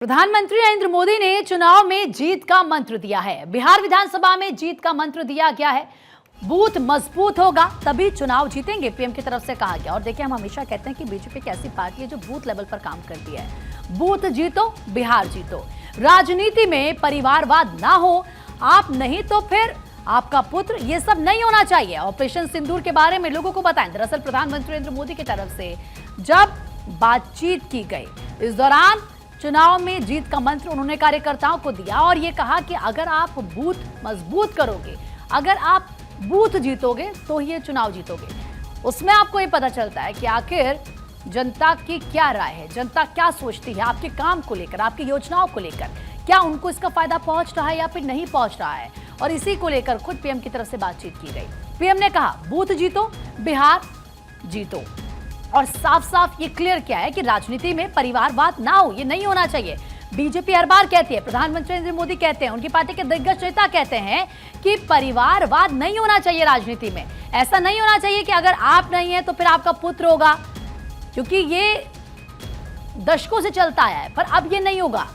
प्रधानमंत्री नरेंद्र मोदी ने चुनाव में जीत का मंत्र दिया है। बिहार विधानसभा में जीत का मंत्र दिया गया है, बूथ मजबूत होगा तभी चुनाव जीतेंगे, पीएम की तरफ से कहा गया। और देखिए, हम हमेशा कहते हैं कि बीजेपी एक ऐसी पार्टी है जो बूथ लेवल पर काम करती है। बूथ जीतो, बिहार जीतो। राजनीति में परिवारवाद ना हो, आप नहीं तो फिर आपका पुत्र, ये सब नहीं होना चाहिए। ऑपरेशन सिंदूर के बारे में लोगों को बताएं। दरअसल प्रधानमंत्री नरेंद्र मोदी की तरफ से जब बातचीत की गई, इस दौरान चुनाव में जीत का मंत्र उन्होंने कार्यकर्ताओं को दिया और ये कहा कि अगर आप बूथ मजबूत करोगे, अगर आप बूथ जीतोगे तो ही ये चुनाव जीतोगे। उसमें आपको ये पता चलता है कि आखिर जनता की क्या राय है, जनता क्या सोचती है आपके काम को लेकर, आपकी योजनाओं को लेकर। क्या उनको इसका फायदा पहुंच रहा है या फिर नहीं पहुंच रहा है। और इसी को लेकर खुद पीएम की तरफ से बातचीत की गई। पीएम ने कहा बूथ जीतो, बिहार जीतो। और साफ साफ ये क्लियर किया है कि राजनीति में परिवारवाद ना हो, ये नहीं होना चाहिए। बीजेपी हर बार कहती है, प्रधानमंत्री नरेंद्र मोदी कहते हैं, उनकी पार्टी के दिग्गज नेता कहते हैं कि परिवारवाद नहीं होना चाहिए राजनीति में। ऐसा नहीं होना चाहिए कि अगर आप नहीं है तो फिर आपका पुत्र होगा, क्योंकि ये दशकों से चलता आया है। पर अब ये नहीं होगा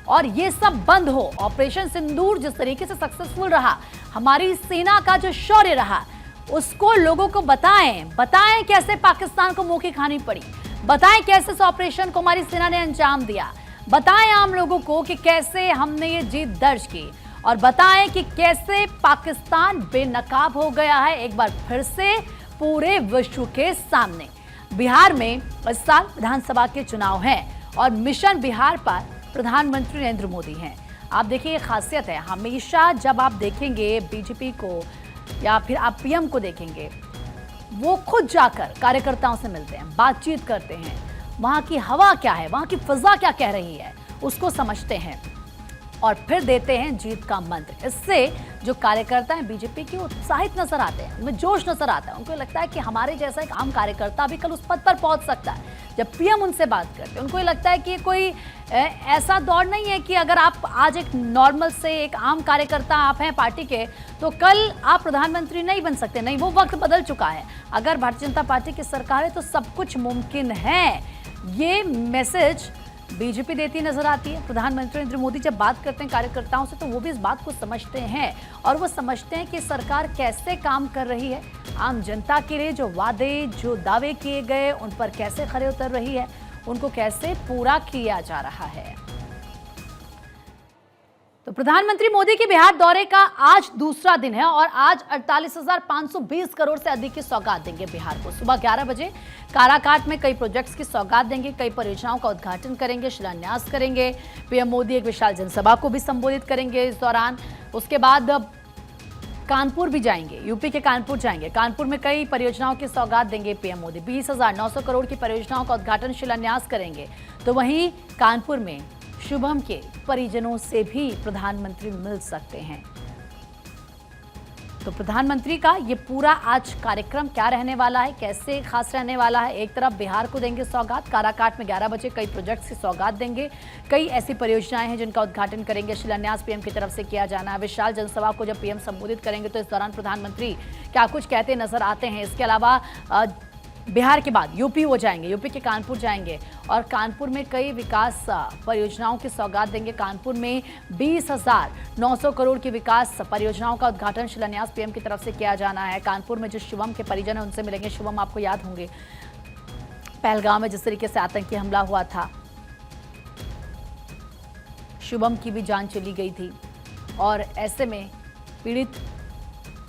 और ये सब बंद हो। ऑपरेशन सिंदूर जिस तरीके से सक्सेसफुल रहा, हमारी सेना का जो शौर्य रहा, उसको लोगों को बताएं कैसे पाकिस्तान को मुंह की खानी पड़ी, बताएं कैसे इस ऑपरेशन को हमारी सेना ने अंजाम दिया, बताएं आम लोगों को कि कैसे हमने ये जीत दर्ज की, और बताएं कि कैसे पाकिस्तान बेनकाब हो गया है एक बार फिर से पूरे विश्व के सामने। बिहार में इस साल विधानसभा के चुनाव हैं और मिशन बिहार पर प्रधानमंत्री नरेंद्र मोदी हैं। आप देखिए, ये खासियत है, हमेशा जब आप देखेंगे बीजेपी को या फिर आप पीएम को देखेंगे, वो खुद जाकर कार्यकर्ताओं से मिलते हैं, बातचीत करते हैं, वहां की हवा क्या है, वहां की फिजा क्या कह रही है, उसको समझते हैं और फिर देते हैं जीत का मंत्र। इससे जो कार्यकर्ता हैं बीजेपी के, उत्साहित नजर आते हैं, उनमें जोश नजर आता है। उनको लगता है कि हमारे जैसा एक आम कार्यकर्ता भी कल उस पद पर पहुंच सकता है। जब पीएम उनसे बात करते हैं, उनको ये लगता है कि कोई ऐसा दौर नहीं है कि अगर आप आज एक नॉर्मल से एक आम कार्यकर्ता आप हैं पार्टी के, तो कल आप प्रधानमंत्री नहीं बन सकते। नहीं, वो वक्त बदल चुका है। अगर भारतीय जनता पार्टी की सरकार है तो सब कुछ मुमकिन है। ये मैसेज बीजेपी देती नजर आती है। प्रधानमंत्री नरेंद्र मोदी जब बात करते हैं कार्यकर्ताओं से, तो वो भी इस बात को समझते हैं और वो समझते हैं कि सरकार कैसे काम कर रही है, आम जनता के लिए जो वादे, जो दावे किए गए, उन पर कैसे खरे उतर रही है, उनको कैसे पूरा किया जा रहा है। तो प्रधानमंत्री मोदी के बिहार दौरे का आज दूसरा दिन है और आज 48,520 करोड़ से अधिक की सौगात देंगे बिहार को। सुबह 11 बजे काराकाट में कई प्रोजेक्ट्स की सौगात देंगे, कई परियोजनाओं का उद्घाटन करेंगे, शिलान्यास करेंगे। पीएम मोदी एक विशाल जनसभा को भी संबोधित करेंगे इस दौरान। उसके बाद कानपुर भी जाएंगे, यूपी के कानपुर जाएंगे। कानपुर में कई परियोजनाओं की सौगात देंगे पीएम मोदी। 20,900 करोड़ की परियोजनाओं का उद्घाटन, शिलान्यास करेंगे। तो वहीं कानपुर में शुभम के परिजनों से भी प्रधानमंत्री मिल सकते हैं। तो प्रधानमंत्री का ये पूरा आज कार्यक्रम क्या रहने वाला है, कैसे खास रहने वाला है। एक तरफ बिहार को देंगे सौगात, काराकाट में 11 बजे कई प्रोजेक्ट्स की सौगात देंगे, कई ऐसी परियोजनाएं हैं जिनका उद्घाटन करेंगे, शिलान्यास पीएम की तरफ से किया जाना है। विशाल जनसभा को जब पीएम संबोधित करेंगे तो इस दौरान प्रधानमंत्री क्या कुछ कहते नजर आते हैं। इसके अलावा बिहार के बाद यूपी हो जाएंगे, यूपी के कानपुर जाएंगे और कानपुर में कई विकास परियोजनाओं की सौगात देंगे। कानपुर में 20,900 करोड़ की विकास परियोजनाओं का उद्घाटन, शिलान्यास पीएम की तरफ से किया जाना है। कानपुर में जो शिवम के परिजन हैं उनसे मिलेंगे। शिवम आपको याद होंगे, पहलगाम में जिस तरीके से आतंकी हमला हुआ था, शुभम की भी जान चली गई थी और ऐसे में पीड़ित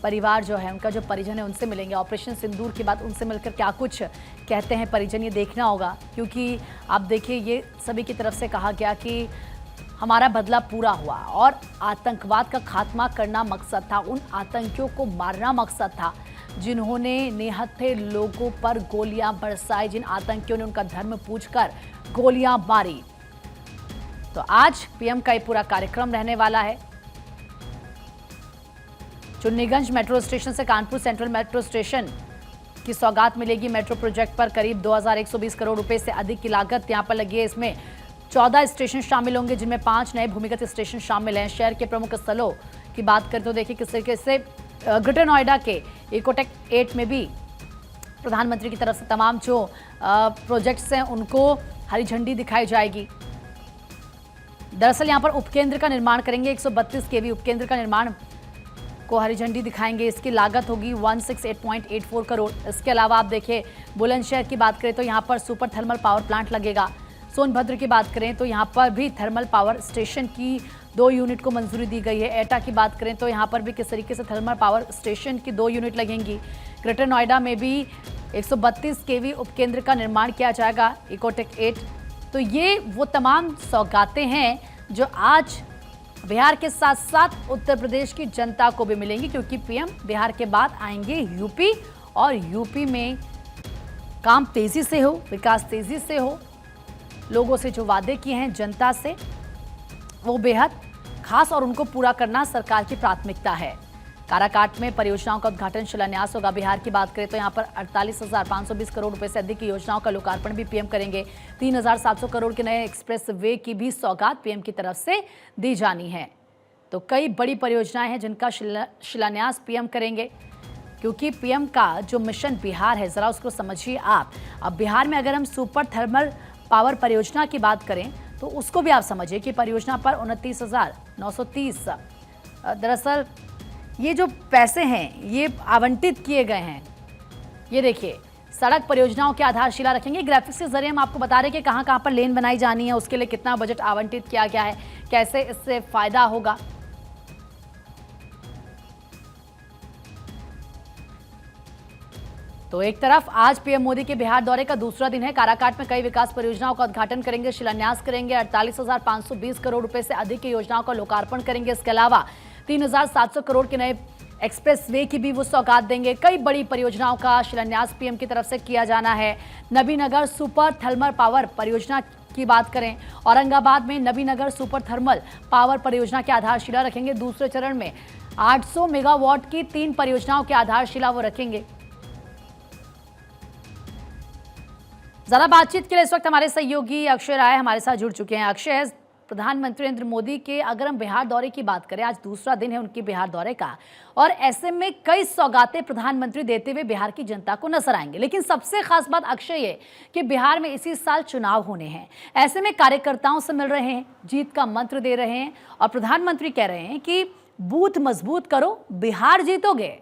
परिवार जो है, उनका जो परिजन है, उनसे मिलेंगे। ऑपरेशन सिंदूर के बाद उनसे मिलकर क्या कुछ कहते हैं परिजन, ये देखना होगा। क्योंकि आप देखिए, ये सभी की तरफ से कहा गया कि हमारा बदला पूरा हुआ और आतंकवाद का खात्मा करना मकसद था, उन आतंकियों को मारना मकसद था जिन्होंने निहत्थे लोगों पर गोलियां बरसाई, जिन आतंकियों ने उनका धर्म पूछकर गोलियां मारी। तो आज पीएम का ये पूरा कार्यक्रम रहने वाला है। चुन्नीगंज मेट्रो स्टेशन से कानपुर सेंट्रल मेट्रो स्टेशन की सौगात मिलेगी। मेट्रो प्रोजेक्ट पर करीब 2,120 करोड़ रुपए से अधिक की लागत यहां पर लगी है। इसमें 14 स्टेशन शामिल होंगे, जिनमें 5 नए भूमिगत स्टेशन शामिल हैं। शहर के प्रमुख स्थलों की बात करें तो देखिए किस तरीके से ग्रेटर नोएडा के इकोटेक 8 में भी प्रधानमंत्री की तरफ से तमाम जो प्रोजेक्ट्स हैं उनको हरी झंडी दिखाई जाएगी। दरअसल यहां पर उपकेंद्र का निर्माण करेंगे, 132 केवी उपकेंद्र का निर्माण को हरी झंडी दिखाएंगे। इसकी लागत होगी 168.84 करोड़। इसके अलावा आप देखिए बुलंदशहर की बात करें तो यहां पर सुपर थर्मल पावर प्लांट लगेगा। सोनभद्र की बात करें तो यहां पर भी थर्मल पावर स्टेशन की 2 यूनिट को मंजूरी दी गई है। एटा की बात करें तो यहां पर भी किस तरीके से थर्मल पावर स्टेशन की 2 यूनिट लगेंगी। ग्रेटर नोएडा में भी 132 केवी उपकेंद्र का निर्माण किया जाएगा, इकोटेक 8। तो ये वो तमाम सौगातें हैं जो आज बिहार के साथ साथ उत्तर प्रदेश की जनता को भी मिलेंगी, क्योंकि पीएम बिहार के बाद आएंगे यूपी, और यूपी में काम तेजी से हो, विकास तेजी से हो। लोगों से जो वादे किए हैं जनता से, वो बेहद खास और उनको पूरा करना सरकार की प्राथमिकता है। काराकाट में परियोजनाओं का उद्घाटन शिलान्यास होगा। बिहार की बात करें तो यहां पर 48,520 करोड़ रुपए से अधिक की योजनाओं का लोकार्पण भी पीएम करेंगे। 3,700 करोड़ के नए एक्सप्रेस वे की भी सौगात पीएम की तरफ से दी जानी है। तो कई बड़ी परियोजनाएं हैं जिनका शिलान्यास पीएम करेंगे, क्योंकि पीएम का जो मिशन बिहार है, जरा उसको समझिए आप। अब बिहार में अगर हम सुपर थर्मल पावर परियोजना की बात करें तो उसको भी आप समझिए कि परियोजना पर 29,930 दरअसल ये जो पैसे हैं ये आवंटित किए गए हैं। ये देखिए सड़क परियोजनाओं की आधारशिला रखेंगे। ग्राफिक्स के जरिए हम आपको बता रहे हैं कि कहां कहां पर लेन बनाई जानी है, उसके लिए कितना बजट आवंटित किया गया है, कैसे इससे फायदा होगा। तो एक तरफ आज पीएम मोदी के बिहार दौरे का दूसरा दिन है। काराकाट में कई विकास परियोजनाओं का उद्घाटन करेंगे, शिलान्यास करेंगे। 48,520 करोड़ रुपए से अधिक की योजनाओं का लोकार्पण करेंगे। इसके अलावा 3,700 करोड़ के नए एक्सप्रेस वे की भी वो सौगात देंगे। कई बड़ी परियोजनाओं का शिलान्यास पीएम की तरफ से किया जाना है। नबीनगर सुपर थर्मल पावर परियोजना की बात करें, औरंगाबाद में नबीनगर सुपर थर्मल पावर परियोजना की आधारशिला रखेंगे। दूसरे चरण में 800 मेगावाट की 3 परियोजनाओं की आधारशिला वो रखेंगे। ज्यादा बातचीत के लिए इस वक्त हमारे सहयोगी अक्षय राय हमारे साथ जुड़ चुके हैं। अक्षय, प्रधानमंत्री नरेंद्र मोदी के अगर हम बिहार दौरे की बात करें, आज दूसरा दिन है उनके बिहार दौरे का, और ऐसे में कई सौगातें प्रधानमंत्री देते हुए बिहार की जनता को नजर आएंगे। लेकिन सबसे खास बात अक्षय ये कि बिहार में इसी साल चुनाव होने हैं। ऐसे में कार्यकर्ताओं से मिल रहे हैं, जीत का मंत्र दे रहे हैं, और प्रधानमंत्री कह रहे हैं कि बूथ मजबूत करो, बिहार जीतोगे।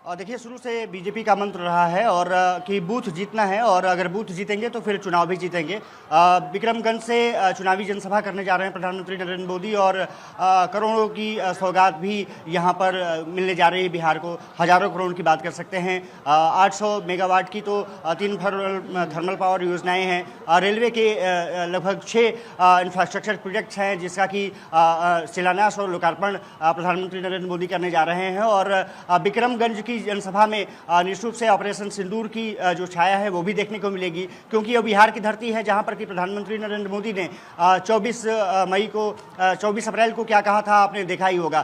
और देखिए शुरू से बीजेपी का मंत्र रहा है और कि बूथ जीतना है, और अगर बूथ जीतेंगे तो फिर चुनाव भी जीतेंगे। विक्रमगंज से चुनावी जनसभा करने जा रहे हैं प्रधानमंत्री नरेंद्र मोदी, और करोड़ों की सौगात भी यहां पर मिलने जा रही है बिहार को। हजारों करोड़ की बात कर सकते हैं। 800 मेगावाट की तो 3 थर्मल पावर योजनाएं हैं। रेलवे के लगभग 6 इंफ्रास्ट्रक्चर प्रोजेक्ट्स हैं जिसका कि शिलान्यास और लोकार्पण प्रधानमंत्री नरेंद्र मोदी करने जा रहे हैं। और विक्रमगंज की जनसभा में निश्चित रूप से ऑपरेशन सिंदूर की जो छाया है वो भी देखने को मिलेगी, क्योंकि ये बिहार की धरती है जहां पर कि प्रधानमंत्री नरेंद्र मोदी ने 24 अप्रैल को क्या कहा था, आपने देखा ही होगा।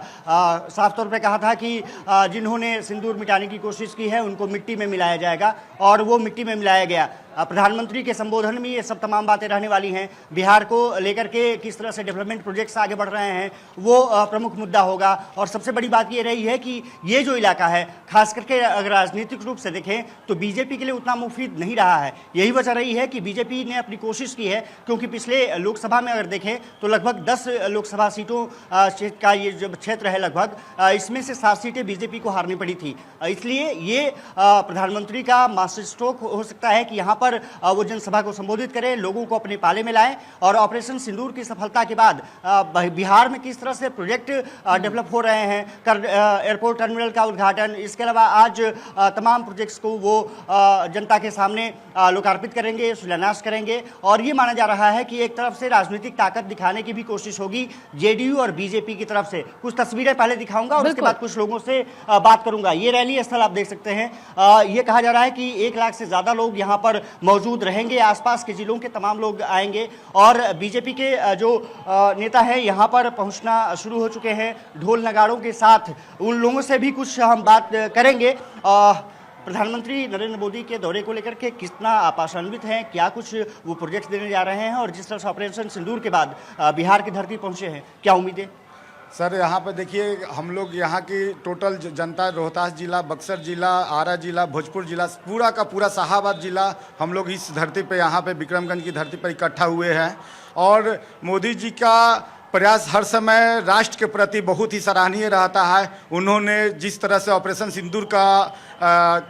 साफ तौर पे कहा था कि जिन्होंने सिंदूर मिटाने की कोशिश की है उनको मिट्टी में मिलाया जाएगा, और वो मिट्टी में मिलाया गया। प्रधानमंत्री के संबोधन में ये सब तमाम बातें रहने वाली हैं। बिहार को लेकर के किस तरह से डेवलपमेंट प्रोजेक्ट्स आगे बढ़ रहे हैं वो प्रमुख मुद्दा होगा। और सबसे बड़ी बात ये रही है कि ये जो इलाका है, खास करके अगर राजनीतिक रूप से देखें तो बीजेपी के लिए उतना मुफीद नहीं रहा है। यही वजह रही है कि बीजेपी ने अपनी कोशिश की है, क्योंकि पिछले लोकसभा में अगर देखें तो लगभग 10 लोकसभा सीटों का ये जो क्षेत्र है, लगभग इसमें से 7 सीटें बीजेपी को हारनी पड़ी थी। इसलिए ये प्रधानमंत्री का मास्टर स्ट्रोक हो सकता है कि यहाँ पर वो जनसभा को संबोधित करें, लोगों को अपने पाले में लाएं, और ऑपरेशन सिंदूर की सफलता के बाद बिहार में किस तरह से प्रोजेक्ट डेवलप हो रहे हैं, एयरपोर्ट टर्मिनल का उद्घाटन, इसके अलावा आज तमाम प्रोजेक्ट्स को वो जनता के सामने लोकार्पित करेंगे, शिलान्यास करेंगे। और ये माना जा रहा है कि एक तरफ से राजनीतिक ताकत दिखाने की भी कोशिश होगी जेडीयू और बीजेपी की तरफ से। कुछ तस्वीरें पहले दिखाऊंगा और उसके बाद कुछ लोगों से बात करूंगा। ये रैली स्थल आप देख सकते हैं। ये कहा जा रहा है कि 1 लाख से ज्यादा लोग यहाँ पर मौजूद रहेंगे, आसपास के जिलों के तमाम लोग आएंगे, और बीजेपी के जो नेता हैं यहाँ पर पहुंचना शुरू हो चुके हैं ढोल नगाड़ों के साथ। उन लोगों से भी कुछ हम बात करेंगे। प्रधानमंत्री नरेंद्र मोदी के दौरे को लेकर के कितना आशान्वित हैं, क्या कुछ वो प्रोजेक्ट्स देने जा रहे हैं, और जिस तरह से ऑपरेशन सिंदूर के बाद बिहार की धरती पहुंचे हैं, क्या उम्मीदें? सर यहाँ पे देखिए, हम लोग यहाँ की टोटल जनता, रोहतास जिला, बक्सर जिला, आरा जिला, भोजपुर जिला, पूरा का पूरा शाहाबाद जिला, हम लोग इस धरती पे, यहाँ पे विक्रमगंज की धरती पर इकट्ठा हुए हैं। और मोदी जी का प्रयास हर समय राष्ट्र के प्रति बहुत ही सराहनीय रहता है। उन्होंने जिस तरह से ऑपरेशन सिंदूर का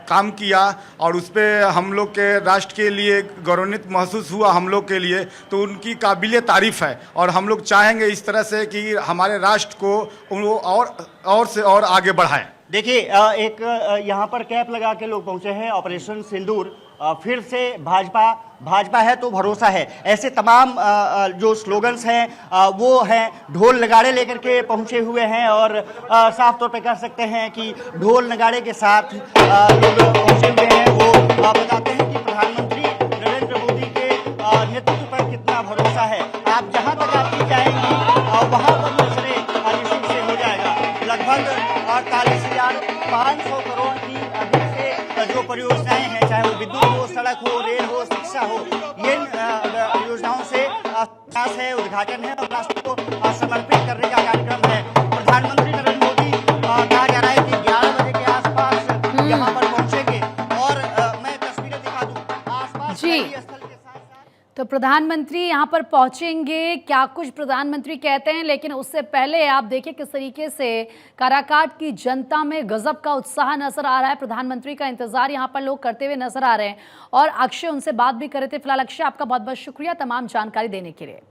काम किया और उस पर हम लोग के राष्ट्र के लिए गौरवान्वित महसूस हुआ हम लोग के लिए, तो उनकी काबिल तारीफ़ है। और हम लोग चाहेंगे इस तरह से कि हमारे राष्ट्र को वो और से और आगे बढ़ाएं। देखिए, एक यहाँ पर कैप लगा के लोग पहुंचे हैं। ऑपरेशन सिंदूर, फिर से भाजपा है तो भरोसा है, ऐसे तमाम जो स्लोगन्स हैं वो हैं। ढोल नगाड़े लेकर के पहुंचे हुए हैं और साफ तौर पे कह सकते हैं कि ढोल नगाड़े के साथ लोग पहुंचे हुए हैं। वो बताते हैं कि प्रधानमंत्री नरेंद्र मोदी के नेतृत्व पर कितना भरोसा है। आप जहां तक आपकी जाएंगी वहां पर नजरे निश्चित से हो जाएगा। लगभग 48,500 करोड़ की अभी से जो परियोजनाएं हैं, चाहे वो विद्युत हो, सड़क हो, रेल हो, शिक्षा हो, ये योजनाओं से प्रयास है, उद्घाटन है और राष्ट्र को समर्पित करने का कार्यक्रम है। प्रधानमंत्री नरेंद्र मोदी कहा जा रहा है कि 11 बजे के आसपास यहाँ पर पहुंचेंगे। और मैं तस्वीरें दिखा दूं आसपास जी। स्थल के साथ। तो प्रधानमंत्री यहाँ पर पहुंचेंगे, क्या कुछ प्रधानमंत्री कहते हैं, लेकिन उससे पहले आप देखिए किस तरीके से काराकाट की जनता में गजब का उत्साह नजर आ रहा है। प्रधानमंत्री का इंतजार यहाँ पर लोग करते हुए नजर आ रहे हैं और अक्षय उनसे बात भी कर रहे थे। फिलहाल अक्षय, आपका बहुत बहुत शुक्रिया तमाम जानकारी देने के लिए।